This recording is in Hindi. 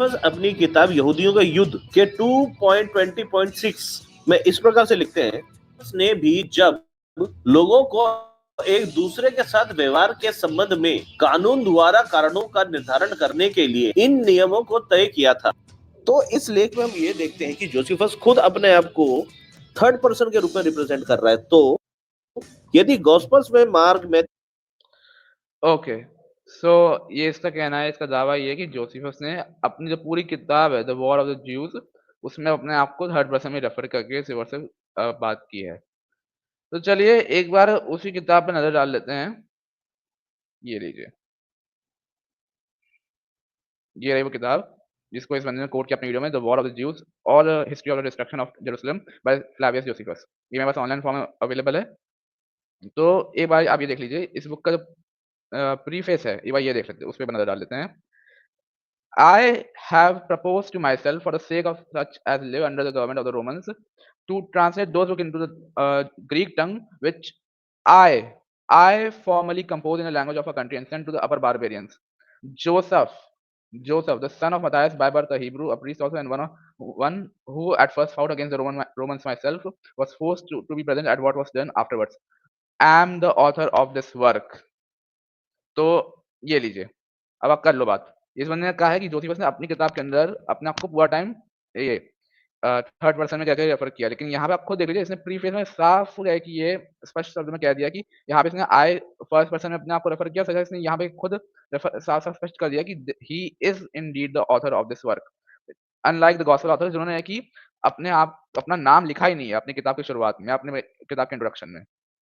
बस अपनी किताब यहूदियों के युद्ध के 2.20.6 में इस प्रकार से लिखते हैं, उसने भी जब लोगों को एक दूसरे के साथ व्यवहार के संबंध में कानून द्वारा कारणों का निर्धारण करने के लिए इन नियमों को तय किया था। तो इस लेख में हम ये देखते हैं कि जोसेफस खुद अपने आप को थर्ड पर्सन के रूप में रिप्रेजेंट कर रहा है। तो यदि गॉस्पेल्स में मार्क में ओके, सो ये इसका कहना है, इसका दावा ये है कि जोसेफस ने अपनी जो पूरी किताब है the war of the Jews, उसमें अपने आप को थर्ड पर्सन में रेफर करके इस वर्ड से बात की है। तो चलिए एक बार उसी किताब पे नजर डाल लेते हैं। ये लीजिए, ये रही वो किताब जिसको इस बंदे ने कोट किया अपनी वीडियो में, the war of the Jews और history of the destruction of Jerusalem by Flavius Josephus. ये मेरे पास ऑनलाइन फॉर्म अवेलेबल है। तो एक बार आप ये देख लीजिए, इस बुक का जो प्रीफेस है, एक बार ये देख लेते हैं, उस पे नजर डाल लेते हैं। I have proposed to myself, for the sake of such as live under the government of the Romans, to translate those books into the Greek tongue, which I formally composed in the language of our country and sent to the upper barbarians. Joseph, Joseph, the son of Matthias, by birth a Hebrew, a priest also, and one who at first fought against the Romans myself, was forced to be present at what was done afterwards. Am the author of this work. तो ये लीजिए, अब आप कर लो बात। इस बंदे ने कहा है कि जोसेफस ने अपनी किताब के अंदर अपने आप को पूरा टाइम ये थर्ड पर्सन में कहके रेफर किया, लेकिन यहाँ पे आप खुद देख लीजिए, इसने प्रीफेस में साफ है कि ये स्पष्ट शब्द में कह दिया कि यहाँ पे इसने आई फर्स्ट पर्सन में अपने आप को रेफर किया, सजा इसने यहाँ पे खुद साफ-साफ स्पष्ट कर दिया कि he is Indeed the author of this work. Unlike the gospel author जिन्होंने है कि अपने आप अपना नाम लिखा ही नहीं है अपनी किताब की शुरुआत में, अपने किताब के इंट्रोडक्शन में।